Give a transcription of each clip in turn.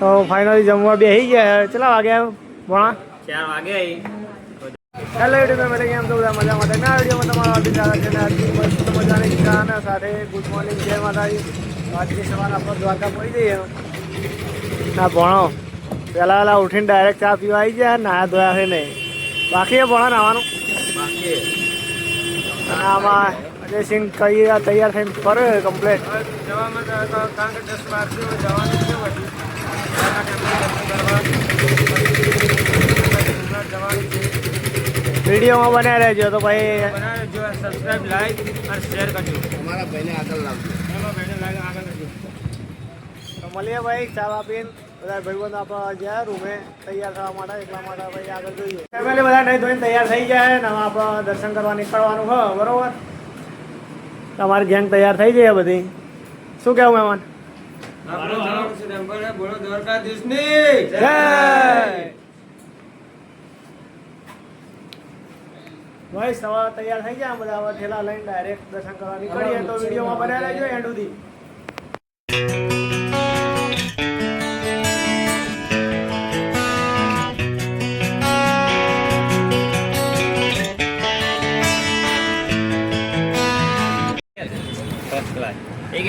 તો ફાઇનલી જમવા બેસી ગયા. કેટલા વાગ્યા ભણા? 4 વાગે. હેલો યુટ્યુબ ફેમિલી, કેમ છો બધા? મજામાં? ના વિડીયોમાં તમારું હાર્દિક સ્વાગત છે. આજની મસ્ત મજાની ચા અને સાથે ગુડ મોર્નિંગ, જય માતાજી. આજની સવાર આપણે દ્વારકા પડી જઈએ. હા ભણો પહેલાં ઉઠીને ડાયરેક્ટ ચા પીવા આવી ગયા. નાયા ધોયા છે નહીં, બાકી ભણો નાવાનું બાકી. અને આમાં અજય સિંહ કઈ તૈયાર થઈને ફરે કમ્પ્લેટ. જવામાં કારણ કે 10 વાગે જવાનું છે. વિડીયોમાં બનાવી રહેજો તો ભાઈ સબસ્ક્રાઇબ, લાઈક અને શેર કરજો. અમારા ભાઈને આગળ લાવજો. એમાં ભાઈને આગળ કરજો. તો મળીએ ભાઈ ચા પીને. બધા ભાઈબંધ આપણે ગયા રૂમે તૈયાર થવા માટે, એટલા માટે ભાઈ આગળ જોઈએ. ફેમિલી બધા નહીં ધોઈને તૈયાર થઈ જાય ને હવે આપણે દર્શન કરવા નીકળવાનું હોય. બરોબર, તમારી ગેંગ તૈયાર થઈ જાય બધી. શું કહેવું મહેમાન? બોલો દ્વારકાધીશની જય. ભાઈ સવાર તૈયાર થઈ ગયા બધા. હવે ઠેલા લઈને ડાયરેક્ટ દર્શન કરવા નીકળીએ. તો વિડીયોમાં બનાવી રહેજો એન્ડ સુધી.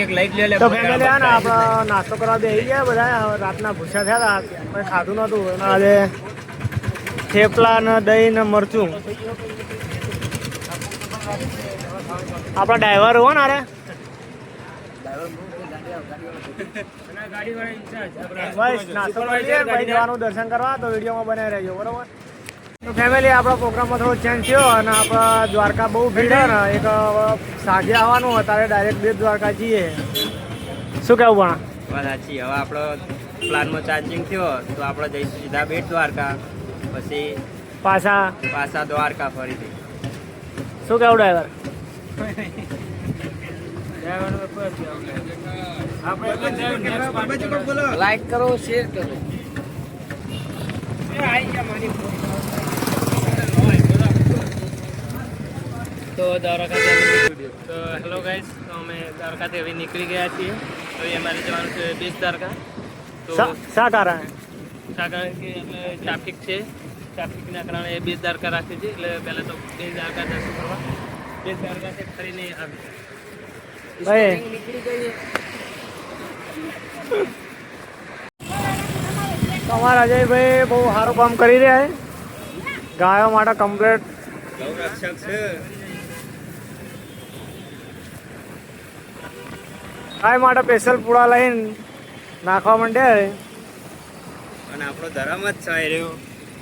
એક લાઈટ લે. તો ફેમિલી આ ને આપણે નાસ્તો કરવા બેસી ગયા બધા. રાતના ભૂસા થયા હતા, કંઈ ખાધું નહોતું. અને આજે થેપલા ને દહીં ને મરચું. આપણા ડ્રાઈવર હો ને અરે બસ નાસ્તો કરીએ ભાઈ જવાનું દર્શન કરવા. તો વિડીયોમાં બનાવી રહેજો. બરોબર. તો ફેમિલી આપણા પ્રોગ્રામમાં થોડો ચેન્જ થયો અને આપણા દ્વારકા બહુ ભીડ ને એક સાંજે આવવાનું અત્યારે ડાયરેક્ટ બેટ દ્વારકા જઈએ. શું કેવું ભણા? વાત સાચી. હવે આપણો પ્લાનમાં ચાર્જિંગ થયો તો આપણે જઈશું સીધા બેટ દ્વારકા, પછી પાછા દ્વારકા ફરીથી. શું કેવું ડ્રાઈવર? લાઈક કરો, શેર કરો. તો હેલો ગાઈસ, તો અમે દ્વારકાથી હવે નીકળી ગયા છીએ. તો એ અમારે જવાનું છે બેટ દ્વારકા. તો શા કારણ? કારણ કે એટલે ટ્રાફિક છે, ટ્રાફિકના કારણે બેટ દ્વારકા રાખી છે. એટલે પહેલાં તો બેટ દ્વારકા દર્શન કરવા બેટ દ્વારકાથી ફરીને આવી ભાઈ તમારા અજયભાઈ બહુ સારું કામ કરી રહ્યા છે. ગાયો માટે કમ્પ્લેટ ગૌરક્ષક છે. ગાય માટે સ્પેશિયલ પૂળા લઈને નાખવા માંડ્યા. અને આપણો ધર્મ જ છે રહ્યો.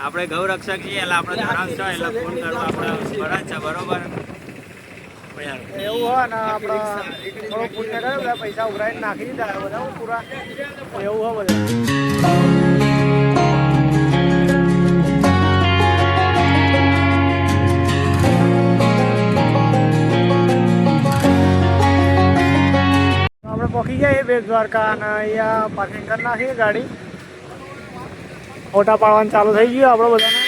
આપણે ગૌરક્ષક છીએ એટલે આપણો ધર્મ છે એટલે ફોન કરવો આપણે ફરજ છે. બરોબર. એવું હોય ને આપણે થોડો પુણ્ય કર્યો, બધા પૈસા ઉઘરાઈને નાખી દીધા બધા પૂરા. એવું હોય બધા. આપણે પહોંચી જઈએ બેટ દ્વારકા અને અહીંયા પાર્કિંગ કરી નાખીએ ગાડી. ફોટા પાડવાનું ચાલુ થઈ ગયું આપણે બધાને.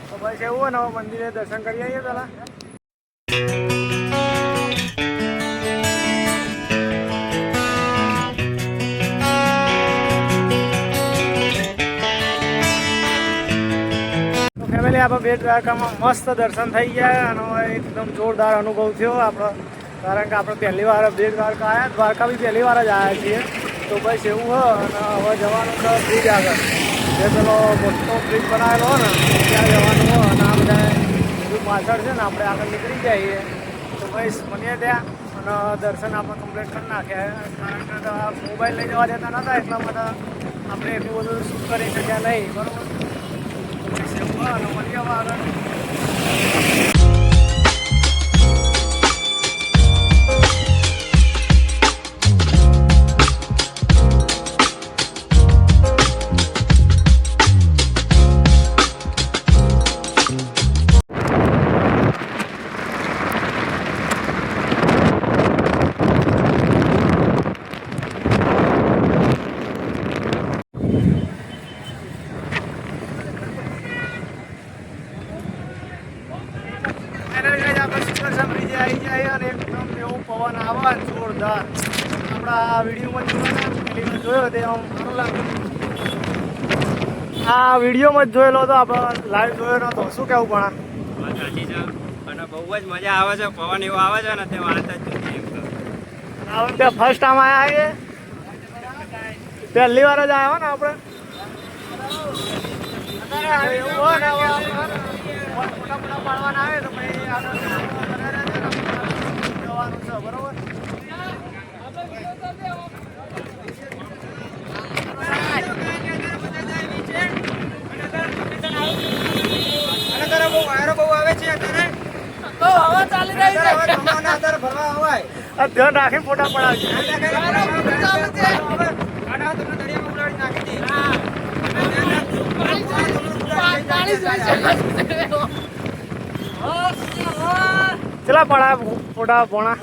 તો બસ એવું હોય ને હવે મંદિરે દર્શન કરી આવીએ પેલા. ફેમિલી આપણે બેટ દ્વારકામાં મસ્ત દર્શન થઈ ગયા અને એકદમ જોરદાર અનુભવ થયો આપણો. કારણ કે આપણે પહેલી વાર બેટ દ્વારકા આવ્યા, દ્વારકા બી પહેલી વાર જ આવ્યા છીએ. તો બસ એવું હોય અને હવે જવાનું છે બ્રિજ આગળ. જે પેલો મોટો બ્રિજ બનાવેલો હોય ને ત્યાં જવાનું હોય. અને આ બધા બધું પાછળ છે ને આપણે આગળ નીકળી જઈએ. તો બસ મળીએ ત્યાં અને દર્શન આપણે કમ્પ્લીટ કરી નાખ્યા. કારણ કે મોબાઈલ લઈ જવા દેતા નહોતા એટલા માટે આપણે એટલું બધું શૂટ કરી શક્યા નહીં. બરાબર. Bueno, María Vaga. આ વિડીયોમાં જોયો તે આમ સારું લાગ્યું. આ વિડીયોમાં જ જોયેલો હતો, આપણે લાઈવ જોયો નતો. શું કેવું પણ સાચી છે અને બહુ જ મજા આવે છે. પવન એવો આવે છે ને તે વાત જ નથી એમ તો. આ ફર્સ્ટ ટાઈમ આવ્યા છે, પહેલી વાર જ આવ્યા ને આપણે. એવું હોય ને હવે આપણે મોટા પાડવાના આવે તો પછી આગળ જવાનું છે, બરોબર. ધ્યાન રાખીને ફોટા પડાવજો. ચલા પડા ફોટા પોણા.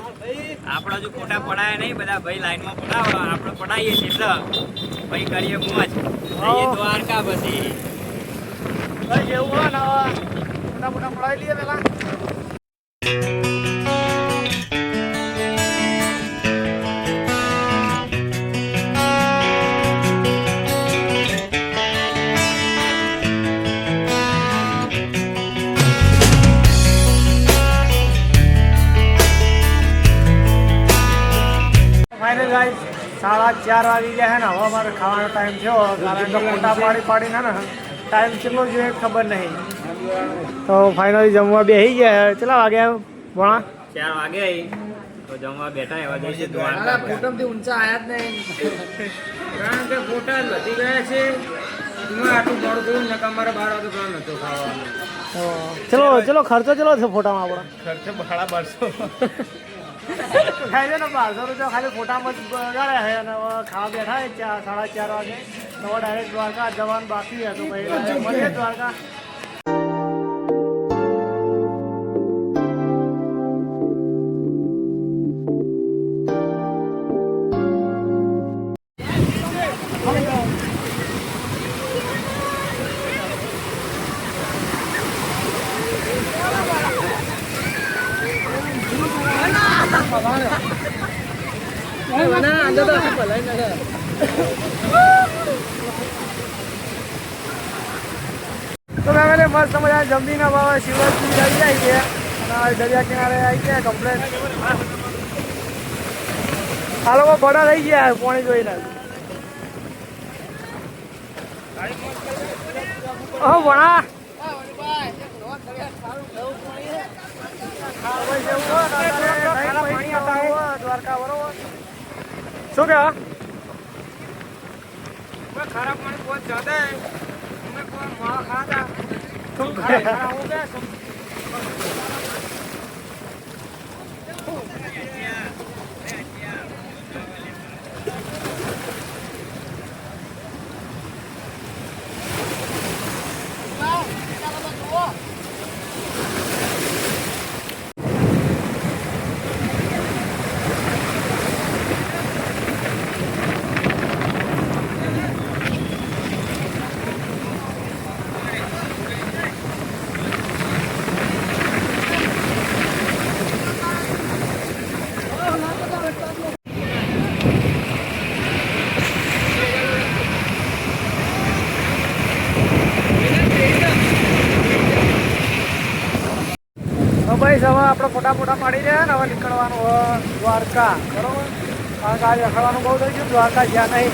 આપણા જો ફોટા પડાય નહીં, બધા ભાઈ લાઈનમાં પડાવો, આપણે પડાવીએ છીએ એટલે ભાઈ કરીએ મોજ. જઈએ દ્વારકા પછી એવું હોય ને ફોટા પડાવી લઈએ પેલા. ફાઇનલ ગાઈસ 4:30 વાગી ગયા છે ને હવે અમારે ખાવાનો ટાઈમ થયો, કારણ કે ફોટા પાડીને ને ટાઈમ કેટલો જોઈએ ખબર નહીં. તો ફાઇનલી જમવા બેસી ગયા. કેટલા વાગ્યા ભણા? 4 વાગે તો જમવા બેઠા એવા જઈશે દ્વારકા. કુટુંબથી ઊંચા આયા જ નહીં. કારણ કે ફોટા વધી ગયા છે. આટલું મોડું થયું ને અમારે 12 વાગે પ્લાન હતો ખાવાનો. ચલો ખર્ચો ચલો છે ફોટામાં આપણો? ખર્ચો 1200. ખાઈ છે ને 1200 રૂપિયા ખાલી ફોટામાં જ બગાડ્યા છે. અને હવે ખાવા બેઠા છે 4:30 વાગે. તો ડાયરેક્ટ દ્વારકા જવાનું બાકી હતું. ભાઈ મળીએ દ્વારકા. તો મેં મસ્ત મજા જમીને હવે શિવરાજપુર આવી જાય છે અને દરિયા કિનારે આવી ગયા કમ્પ્લેટ. આ લોકો બડા થઈ ગયા પાણી જોઈને. ભણા દ્વારકા બરોબર. શું કહેવા? ખરાબ પાણી બહુ જ્યાદા હે. અમે કોઈ માવા ખાતા શું ભાઈ હવે આપણે ફોટા પાડી રહ્યા ને હવે નીકળવાનું દ્વારકા બરોબર. કારણ કે આજે રખડવાનું બહુ થઈ ગયું, દ્વારકા જ્યાં નહીં.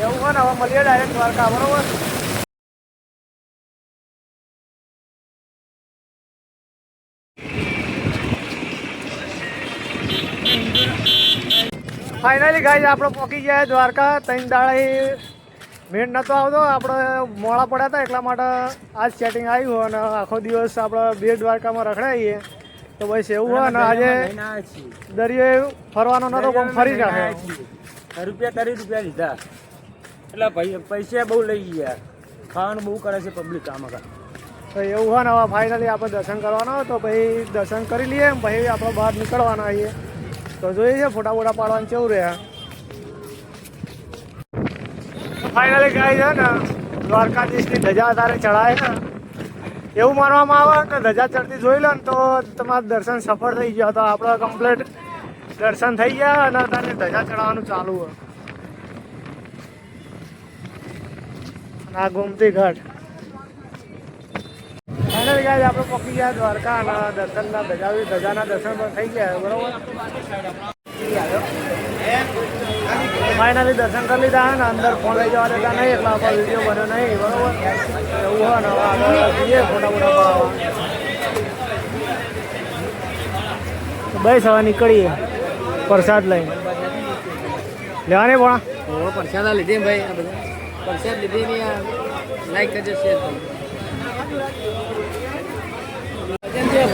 એવું હોય ને હવે મળીએ ડાયરેક્ટ દ્વારકા બરોબર. ફાઇનલી ગાઈઝ આપણે પહોંચી ગયા દ્વારકા. 3 દાડા મેળ નહોતો આવતો, આપણે મોડા પડ્યા હતા એટલા માટે આજ સેટિંગ આવ્યું. અને આખો દિવસ આપણે બેટ દ્વારકામાં રખડાઈએ તો બસ એવું હોય ને આજે દરિયે ફરવાનો નતો પણ ફરી નાખ્યો. રૂપિયા 30 રૂપિયા લીધા એટલે ભાઈ પૈસા બહુ લઈ ગયા. ખાવાનું બહુ કરે છે પબ્લિક આમાં. તો એવું હોય ને હવે ફાઇનલી આપણે દર્શન કરવાના તો પછી દર્શન કરી લઈએ પછી આપણે બહાર નીકળવાના આવીએ. તો જોઈએ છે ફોટા પાડવાનું કેવું રહ્યા. ફાઇનલી ગાય છે ને દ્વારકાધીશની ધજા તારે ચડાય ને એવું માનવામાં આવે કે ધજા ચડતી જોઈ લો ને તો તમારું દર્શન સફળ થઈ ગયો. તો આપણે કમ્પ્લીટ દર્શન થઈ ગયા અને તને ધજા ચડાવવાનું ચાલુ હોય. આ ગોમતી ઘાટ ફાઇનલ ગાઈસ આપણે પહોંચી ગયા દ્વારકા અને ધજાના દર્શન પણ થઈ ગયા બરોબર. ફાઇનલી દર્શન કરી લીધા ને અંદર ફોન લઈ જવા દેતા નહીં એટલે આપણે વિડીયો બન્યો નહીં બરોબર. એવું હોય ને હવે આગળ જઈએ ફોટા પાડવા. બસ હવે નીકળીએ પ્રસાદ લઈને લેવાની પણ પ્રસાદ લીધી ભાઈ આ બધા પ્રસાદ લીધી ને લાઈક કરજો શેર કરજો.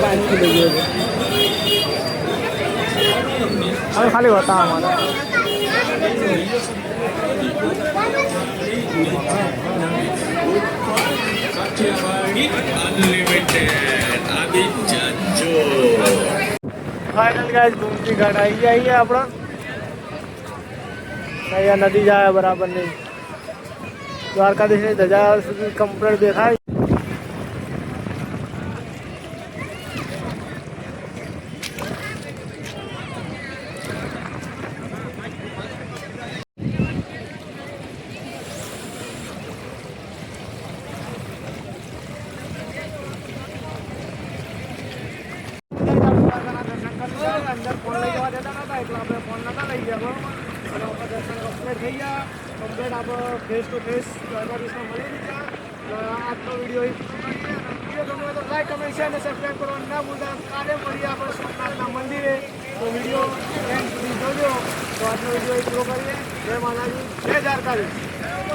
5 કિલો જેવો હવે ખાલી બતાવવા માટે ફાઇનલ ગાઈસ ગોમતી ઘાટ આવી જઈએ આપણે. અહીંયા નદી જાય બરાબર નહીં. દ્વારકાધીશની ધજા સુધી કમ્પ્લીટ દેખાય. અંદર ફોન લઈ જવા દેતા નતા એટલે આપણે ફોન નતા લઈ ગયા બરોબર. અને આપણે દર્શન કમ્પ્લીટ થઈ ગયા. કમ્પ્લીટ આપણે ફેસ ટુ ફેસ દ્વારકાધીશમાં મળી ગયા. આજનો વિડીયો વિડીયો ગમે તો લાઈક કમેન્ટ શેર અને સબસ્ક્રાઈબ કરવાનું ના ભૂલતા. કાલે મળીએ આપણે સોમનાથના મંદિરે. તો વિડીયો એન્ડ સુધી જોજો. તો આજનો વિડીયો પૂરો કરીએ. જય માતાજી, જય દ્વારકાધીશ.